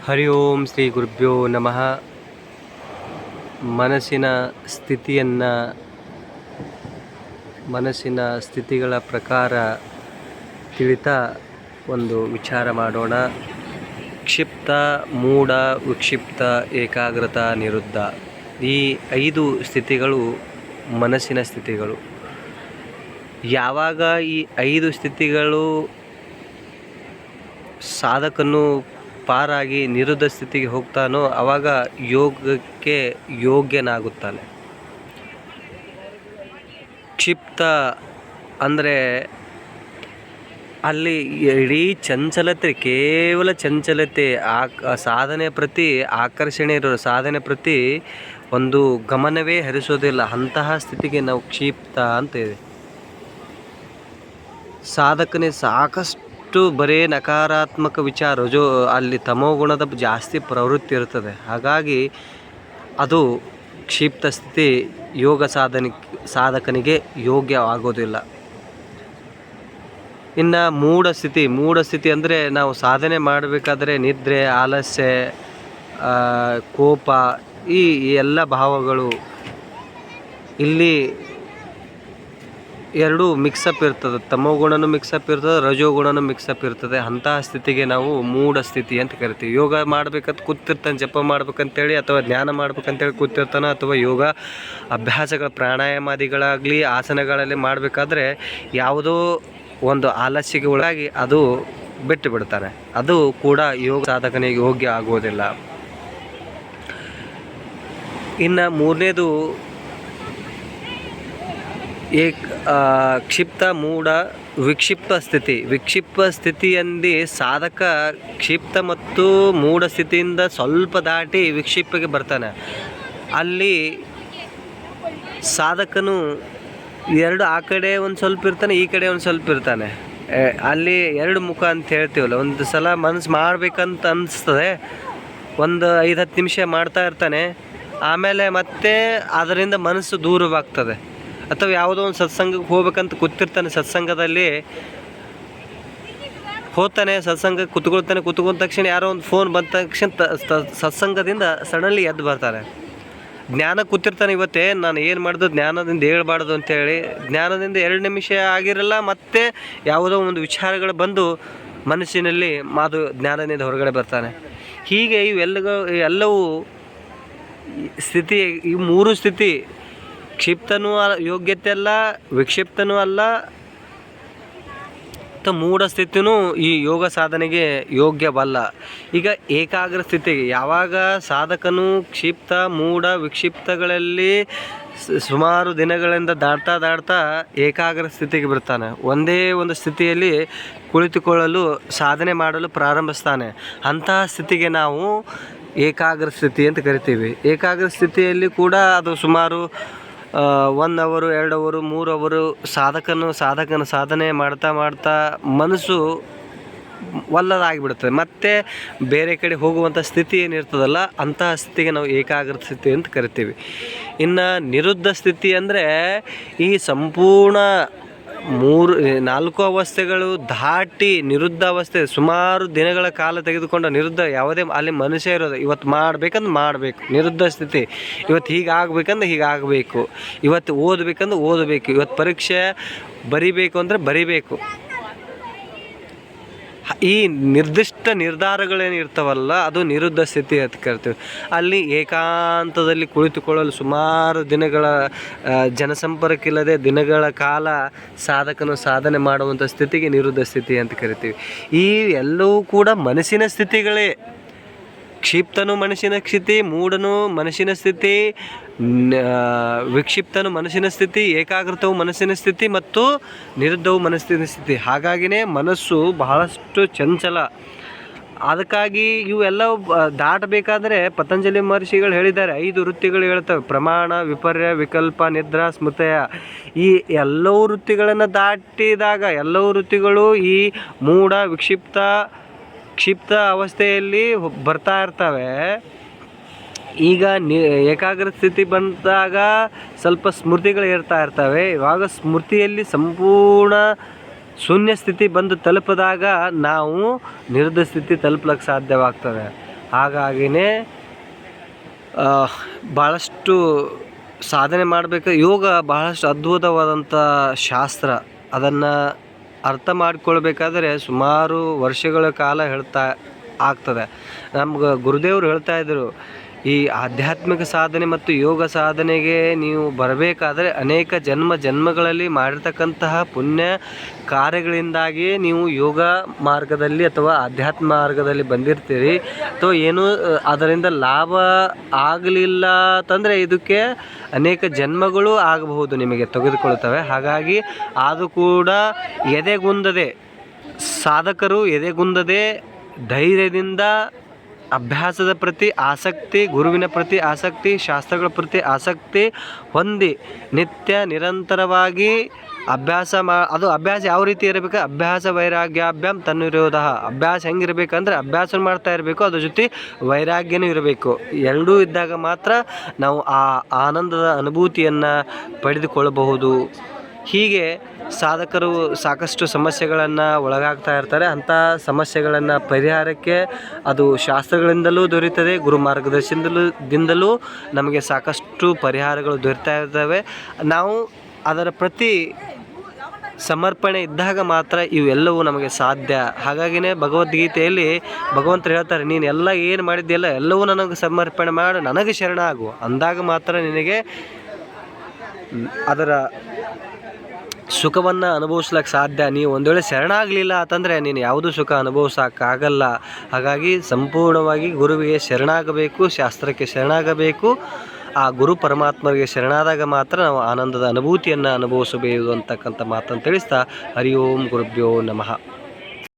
ಹರಿ ಓಂ ಶ್ರೀ ಗುರುಭ್ಯೋ ನಮಃ. ಮನಸ್ಸಿನ ಸ್ಥಿತಿಗಳ ಪ್ರಕಾರ ತಿಳಿತಾ ಒಂದು ವಿಚಾರ ಮಾಡೋಣ. ಕ್ಷಿಪ್ತ, ಮೂಢ, ವಿಕ್ಷಿಪ್ತ, ಏಕಾಗ್ರತ, ನಿರುದ್ಧ, ಈ 5 ಸ್ಥಿತಿಗಳು ಮನಸ್ಸಿನ ಸ್ಥಿತಿಗಳು. ಯಾವಾಗ ಈ 5 ಸ್ಥಿತಿಗಳು ಸಾಧಕನು ಪಾರಾಗಿ ನಿರುದ್ಧ ಸ್ಥಿತಿಗೆ ಹೋಗ್ತಾನೋ ಆವಾಗ ಯೋಗಕ್ಕೆ ಯೋಗ್ಯನಾಗುತ್ತಾನೆ. ಕ್ಷಿಪ್ತ ಅಂದರೆ ಅಲ್ಲಿ ಇಡೀ ಚಂಚಲತೆ, ಕೇವಲ ಚಂಚಲತೆ, ಸಾಧನೆ ಪ್ರತಿ ಆಕರ್ಷಣೆ ಇರೋ, ಸಾಧನೆ ಪ್ರತಿ ಒಂದು ಗಮನವೇ ಹರಿಸೋದಿಲ್ಲ. ಅಂತಹ ಸ್ಥಿತಿಗೆ ನಾವು ಕ್ಷಿಪ್ತ ಅಂತೇವೆ. ಸಾಧಕನೇ ಸಾಕಷ್ಟು ಬರೇ ನಕಾರಾತ್ಮಕ ವಿಚಾರ, ಅಲ್ಲಿ ತಮೋಗುಣದ ಜಾಸ್ತಿ ಪ್ರವೃತ್ತಿ ಇರ್ತದೆ. ಹಾಗಾಗಿ ಅದು ಕ್ಷಿಪ್ತ ಸ್ಥಿತಿ ಯೋಗ ಸಾಧಕನಿಗೆ ಯೋಗ್ಯ ಆಗೋದಿಲ್ಲ. ಇನ್ನು ಮೂಢ ಸ್ಥಿತಿ ಅಂದರೆ ನಾವು ಸಾಧನೆ ಮಾಡಬೇಕಾದ್ರೆ ನಿದ್ರೆ, ಆಲಸ್ಯ, ಕೋಪ, ಈ ಎಲ್ಲ ಭಾವಗಳು ಇಲ್ಲಿ ಎರಡೂ ಮಿಕ್ಸಪ್ ಇರ್ತದೆ. ತಮೋಗುಣನೂ ಮಿಕ್ಸಪ್ ಇರ್ತದೆ, ರಜೋಗುಣನೂ ಮಿಕ್ಸಪ್ ಇರ್ತದೆ. ಅಂತಹ ಸ್ಥಿತಿಗೆ ನಾವು ಮೂಢ ಸ್ಥಿತಿ ಅಂತ ಕರಿತೀವಿ. ಯೋಗ ಮಾಡ್ಬೇಕಂತ ಕೂತಿರ್ತಾನೆ, ಜಪ ಮಾಡ್ಬೇಕಂತೇಳಿ ಅಥವಾ ಧ್ಯಾನ ಮಾಡ್ಬೇಕಂತೇಳಿ ಕೂತಿರ್ತಾನೆ, ಅಥವಾ ಯೋಗ ಅಭ್ಯಾಸಗಳ ಪ್ರಾಣಾಯಾಮಾದಿಗಳಾಗಲಿ ಆಸನಗಳಲ್ಲಿ ಮಾಡಬೇಕಾದ್ರೆ ಯಾವುದೋ ಒಂದು ಆಲಸ್ಯಕ್ಕೆ ಒಳಗಾಗಿ ಅದು ಬಿಟ್ಟು ಬಿಡ್ತಾನೆ. ಅದು ಕೂಡ ಯೋಗ ಸಾಧಕನಿಗೆ ಯೋಗ್ಯ ಆಗೋದಿಲ್ಲ. ಇನ್ನು ಮೂರನೇದು ಕ್ಷಿಪ್ತ, ಮೂಢ, ವಿಕ್ಷಿಪ್ತ ಸ್ಥಿತಿ. ವಿಕ್ಷಿಪ್ತ ಸ್ಥಿತಿಯಲ್ಲಿ ಸಾಧಕ ಕ್ಷಿಪ್ತ ಮತ್ತು ಮೂಢ ಸ್ಥಿತಿಯಿಂದ ಸ್ವಲ್ಪ ದಾಟಿ ವಿಕ್ಷಿಪ್ತಕ್ಕೆ ಬರ್ತಾನೆ. ಅಲ್ಲಿ ಸಾಧಕನು ಎರಡು, ಆ ಕಡೆ ಒಂದು ಸ್ವಲ್ಪ ಇರ್ತಾನೆ, ಈ ಕಡೆ ಒಂದು ಸ್ವಲ್ಪ ಇರ್ತಾನೆ. ಅಲ್ಲಿ ಎರಡು ಮುಖ ಅಂತ ಹೇಳ್ತೀವಲ್ಲ. ಒಂದು ಸಲ ಮನಸ್ಸು ಮಾಡಬೇಕಂತ ಅನಿಸ್ತದೆ, ಒಂದು 5-10 ನಿಮಿಷ ಮಾಡ್ತಾ ಇರ್ತಾನೆ, ಆಮೇಲೆ ಮತ್ತೆ ಅದರಿಂದ ಮನಸ್ಸು ದೂರವಾಗ್ತದೆ. ಅಥವಾ ಯಾವುದೋ ಒಂದು ಸತ್ಸಂಗಕ್ಕೆ ಹೋಗ್ಬೇಕಂತ ಕೂತಿರ್ತಾನೆ, ಸತ್ಸಂಗದಲ್ಲಿ ಹೋಗ್ತಾನೆ, ಸತ್ಸಂಗಕ್ಕೆ ಕೂತ್ಕೊಂಡ ತಕ್ಷಣ ಯಾರೋ ಒಂದು ಫೋನ್ ಬಂದ ತಕ್ಷಣ ಸತ್ಸಂಗದಿಂದ ಸಡನ್ಲಿ ಎದ್ದು ಬರ್ತಾರೆ. ಜ್ಞಾನ ಕೂತಿರ್ತಾನೆ, ಇವತ್ತೇ ನಾನು ಏನು ಮಾಡೋದು ಜ್ಞಾನದಿಂದ ಹೇಳ್ಬಾರ್ದು ಅಂತೇಳಿ ಜ್ಞಾನದಿಂದ 2 ನಿಮಿಷ ಆಗಿರಲ್ಲ, ಮತ್ತೆ ಯಾವುದೋ ಒಂದು ವಿಚಾರಗಳು ಬಂದು ಮನಸ್ಸಿನಲ್ಲಿ ಜ್ಞಾನದಿಂದ ಹೊರಗಡೆ ಬರ್ತಾನೆ. ಹೀಗೆ ಎಲ್ಲವೂ ಸ್ಥಿತಿ, ಈ 3 ಸ್ಥಿತಿ, ಕ್ಷಿಪ್ತನೂ ಯೋಗ್ಯತೆ ಅಲ್ಲ, ವಿಕ್ಷಿಪ್ತನೂ ಅಲ್ಲ, ಮೂಢ ಸ್ಥಿತಿನೂ ಈ ಯೋಗ ಸಾಧನೆಗೆ ಯೋಗ್ಯವಲ್ಲ. ಈಗ ಏಕಾಗ್ರ ಸ್ಥಿತಿಗೆ ಯಾವಾಗ ಸಾಧಕನು ಕ್ಷಿಪ್ತ, ಮೂಢ, ವಿಕ್ಷಿಪ್ತಗಳಲ್ಲಿ ಸುಮಾರು ದಿನಗಳಿಂದ ದಾಟ್ತಾ ಏಕಾಗ್ರ ಸ್ಥಿತಿಗೆ ಬರ್ತಾನೆ. ಒಂದೇ ಒಂದು ಸ್ಥಿತಿಯಲ್ಲಿ ಕುಳಿತುಕೊಳ್ಳಲು ಸಾಧನೆ ಮಾಡಲು ಪ್ರಾರಂಭಿಸ್ತಾನೆ. ಅಂತಹ ಸ್ಥಿತಿಗೆ ನಾವು ಏಕಾಗ್ರ ಸ್ಥಿತಿ ಅಂತ ಕರಿತೀವಿ. ಏಕಾಗ್ರ ಸ್ಥಿತಿಯಲ್ಲಿ ಕೂಡ ಅದು ಸುಮಾರು 1 ಅವರ್, 2 ಅವರ್, 3 ಅವರ್ ಸಾಧಕನ ಸಾಧನೆ ಮಾಡ್ತಾ ಮನಸ್ಸು ಒಲ್ಲದಾಗಿಬಿಡ್ತದೆ. ಮತ್ತು ಬೇರೆ ಕಡೆ ಹೋಗುವಂಥ ಸ್ಥಿತಿ ಏನಿರ್ತದಲ್ಲ, ಅಂತಹ ಸ್ಥಿತಿಗೆ ನಾವು ಏಕಾಗ್ರ ಸ್ಥಿತಿ ಅಂತ ಕರಿತೀವಿ. ಇನ್ನು ನಿರುದ್ಧ ಸ್ಥಿತಿ ಅಂದರೆ ಈ ಸಂಪೂರ್ಣ 4 ಅವಸ್ಥೆಗಳು ದಾಟಿ ನಿರುದ್ಧ ಅವಸ್ಥೆ, ಸುಮಾರು ದಿನಗಳ ಕಾಲ ತೆಗೆದುಕೊಂಡ ನಿರುದ್ಧ, ಯಾವುದೇ ಅಲ್ಲಿ ಮನುಷ್ಯ ಇರೋದು, ಇವತ್ತು ಮಾಡಬೇಕಂದ್ರೆ ಮಾಡಬೇಕು, ನಿರುದ್ಧ ಸ್ಥಿತಿ. ಇವತ್ತು ಹೀಗಾಗಬೇಕಂದ್ರೆ ಹೀಗಾಗಬೇಕು, ಇವತ್ತು ಓದಬೇಕಂದ್ರೆ ಓದಬೇಕು, ಇವತ್ತು ಪರೀಕ್ಷೆ ಬರಿಬೇಕು ಅಂದರೆ ಬರಿಬೇಕು. ಈ ನಿರ್ದಿಷ್ಟ ನಿರ್ಧಾರಗಳೇನು ಇರ್ತಾವಲ್ಲ, ಅದು ನಿರುದ್ಧ ಸ್ಥಿತಿ ಅಂತ ಕರಿತೀವಿ. ಅಲ್ಲಿ ಏಕಾಂತದಲ್ಲಿ ಕುಳಿತುಕೊಳ್ಳಲು ಸುಮಾರು ದಿನಗಳ ಜನಸಂಪರ್ಕ ಇಲ್ಲದೆ ದಿನಗಳ ಕಾಲ ಸಾಧಕನು ಸಾಧನೆ ಮಾಡುವಂಥ ಸ್ಥಿತಿಗೆ ನಿರುದ್ಧ ಸ್ಥಿತಿ ಅಂತ ಕರಿತೀವಿ. ಈ ಎಲ್ಲವೂ ಕೂಡ ಮನಸ್ಸಿನ ಸ್ಥಿತಿಗಳೇ. ಕ್ಷಿಪ್ತನು ಮನಸ್ಸಿನ ಸ್ಥಿತಿ, ಮೂಢನು ಮನಸ್ಸಿನ ಸ್ಥಿತಿ, ವಿಕ್ಷಿಪ್ತನು ಮನಸ್ಸಿನ ಸ್ಥಿತಿ, ಏಕಾಗ್ರತವು ಮನಸ್ಸಿನ ಸ್ಥಿತಿ ಮತ್ತು ನಿರುದ್ಧವು ಮನಸ್ಸಿನ ಸ್ಥಿತಿ. ಹಾಗಾಗಿನೇ ಮನಸ್ಸು ಬಹಳಷ್ಟು ಚಂಚಲ. ಅದಕ್ಕಾಗಿ ಇವೆಲ್ಲ ದಾಟಬೇಕಾದ್ರೆ ಪತಂಜಲಿ ಮಹರ್ಷಿಗಳು ಹೇಳಿದ್ದಾರೆ, 5 ವೃತ್ತಿಗಳು ಹೇಳ್ತವೆ: ಪ್ರಮಾಣ, ವಿಪರ್ಯ, ವಿಕಲ್ಪ, ನಿದ್ರಾ, ಸ್ಮೃತಯ. ಈ ಎಲ್ಲವೂ ವೃತ್ತಿಗಳನ್ನು ದಾಟಿದಾಗ ಎಲ್ಲವೂ ವೃತ್ತಿಗಳು ಈ ಮೂಢ, ವಿಕ್ಷಿಪ್ತ, ಕ್ಷಿಪ್ತ ಅವಸ್ಥೆಯಲ್ಲಿ ಬರ್ತಾ ಇರ್ತವೆ. ಈಗ ಏಕಾಗ್ರ ಸ್ಥಿತಿ ಬಂದಾಗ ಸ್ವಲ್ಪ ಸ್ಮೃತಿಗಳು ಇರ್ತಾ ಇರ್ತವೆ. ಇವಾಗ ಸ್ಮೃತಿಯಲ್ಲಿ ಸಂಪೂರ್ಣ ಶೂನ್ಯ ಸ್ಥಿತಿ ಬಂದು ತಲುಪಿದಾಗ ನಾವು ನಿರುದ್ಧ ಸ್ಥಿತಿ ತಲುಪಲಿಕ್ಕೆ ಸಾಧ್ಯವಾಗ್ತದೆ. ಹಾಗಾಗಿನೇ ಭಾಳಷ್ಟು ಸಾಧನೆ ಮಾಡಬೇಕು. ಯೋಗ ಬಹಳಷ್ಟು ಅದ್ಭುತವಾದಂಥ ಶಾಸ್ತ್ರ. ಅದನ್ನು ಅರ್ಥ ಮಾಡಿಕೊಳ್ಬೇಕಾದ್ರೆ ಸುಮಾರು ವರ್ಷಗಳ ಕಾಲ ಆಗ್ತದೆ. ನಮ್ಗೆ ಗುರುದೇವರು ಹೇಳ್ತಾ ಇದ್ದರು, ಈ ಆಧ್ಯಾತ್ಮಿಕ ಸಾಧನೆ ಮತ್ತು ಯೋಗ ಸಾಧನೆಗೆ ನೀವು ಬರಬೇಕಾದ್ರೆ ಅನೇಕ ಜನ್ಮಗಳಲ್ಲಿ ಮಾಡಿರ್ತಕ್ಕಂತಹ ಪುಣ್ಯ ಕಾರ್ಯಗಳಿಂದಾಗಿ ನೀವು ಯೋಗ ಮಾರ್ಗದಲ್ಲಿ ಅಥವಾ ಆಧ್ಯಾತ್ಮ ಮಾರ್ಗದಲ್ಲಿ ಬಂದಿರ್ತೀರಿ. ಅಥವಾ ಏನೂ ಅದರಿಂದ ಲಾಭ ಆಗಲಿಲ್ಲ ಅಂತಂದರೆ ಇದಕ್ಕೆ ಅನೇಕ ಜನ್ಮಗಳು ಆಗಬಹುದು ನಿಮಗೆ ತೆಗೆದುಕೊಳ್ತವೆ. ಹಾಗಾಗಿ ಅದು ಕೂಡ ಎದೆಗುಂದದೆ, ಸಾಧಕರು ಎದೆಗುಂದದೆ ಧೈರ್ಯದಿಂದ ಅಭ್ಯಾಸದ ಪ್ರತಿ ಆಸಕ್ತಿ, ಗುರುವಿನ ಪ್ರತಿ ಆಸಕ್ತಿ, ಶಾಸ್ತ್ರಗಳ ಪ್ರತಿ ಆಸಕ್ತಿ ಹೊಂದಿ ನಿತ್ಯ ನಿರಂತರವಾಗಿ ಅದು ಅಭ್ಯಾಸ ಯಾವ ರೀತಿ ಇರಬೇಕು? ಅಭ್ಯಾಸ ವೈರಾಗ್ಯಾಭ್ಯಾಮ್ ತನ್ನಿರೋಧ. ಅಭ್ಯಾಸ ಹೆಂಗಿರಬೇಕಂದ್ರೆ ಅಭ್ಯಾಸ ಮಾಡ್ತಾ ಇರಬೇಕು, ಅದ್ರ ಜೊತೆ ವೈರಾಗ್ಯನೂ ಇರಬೇಕು. ಎರಡೂ ಇದ್ದಾಗ ಮಾತ್ರ ನಾವು ಆ ಆನಂದದ ಅನುಭೂತಿಯನ್ನು ಪಡೆದುಕೊಳ್ಳಬಹುದು. ಹೀಗೆ ಸಾಧಕರು ಸಾಕಷ್ಟು ಸಮಸ್ಯೆಗಳನ್ನು ಒಳಗಾಗ್ತಾ ಇರ್ತಾರೆ. ಅಂಥ ಸಮಸ್ಯೆಗಳನ್ನು ಪರಿಹಾರಕ್ಕೆ ಅದು ಶಾಸ್ತ್ರಗಳಿಂದಲೂ ದೊರೆಯುತ್ತದೆ, ಗುರು ಮಾರ್ಗದರ್ಶನದಿಂದಲೂ ನಮಗೆ ಸಾಕಷ್ಟು ಪರಿಹಾರಗಳು ದೊರೀತಾ ಇರ್ತವೆ. ನಾವು ಅದರ ಪ್ರತಿ ಸಮರ್ಪಣೆ ಇದ್ದಾಗ ಮಾತ್ರ ಇವೆಲ್ಲವೂ ನಮಗೆ ಸಾಧ್ಯ. ಹಾಗಾಗಿನೇ ಭಗವದ್ಗೀತೆಯಲ್ಲಿ ಭಗವಂತರು ಹೇಳ್ತಾರೆ, ನೀನು ಎಲ್ಲ ಏನು ಮಾಡಿದ್ದೆಲ್ಲ ಎಲ್ಲವೂ ನನಗೆ ಸಮರ್ಪಣೆ ಮಾಡು, ನನಗೆ ಶರಣ ಆಗು. ಅಂದಾಗ ಮಾತ್ರ ನಿನಗೆ ಅದರ ಸುಖವನ್ನು ಅನುಭವಿಸ್ಲಿಕ್ಕೆ ಸಾಧ್ಯ. ನೀವು ಒಂದು ವೇಳೆ ಶರಣಾಗಲಿಲ್ಲ ಅಂತಂದರೆ ನೀನು ಯಾವುದೂ ಸುಖ ಅನುಭವಿಸೋಕ್ಕಾಗಲ್ಲ. ಹಾಗಾಗಿ ಸಂಪೂರ್ಣವಾಗಿ ಗುರುವಿಗೆ ಶರಣಾಗಬೇಕು, ಶಾಸ್ತ್ರಕ್ಕೆ ಶರಣಾಗಬೇಕು. ಆ ಗುರು ಪರಮಾತ್ಮರಿಗೆ ಶರಣಾದಾಗ ಮಾತ್ರ ನಾವು ಆನಂದದ ಅನುಭೂತಿಯನ್ನು ಅನುಭವಿಸಬೇಕು ಅಂತಕ್ಕಂಥ ಮಾತನ್ನು ತಿಳಿಸ್ತಾ, ಹರಿ ಓಂ ಗುರುಭ್ಯೋ ನಮಃ.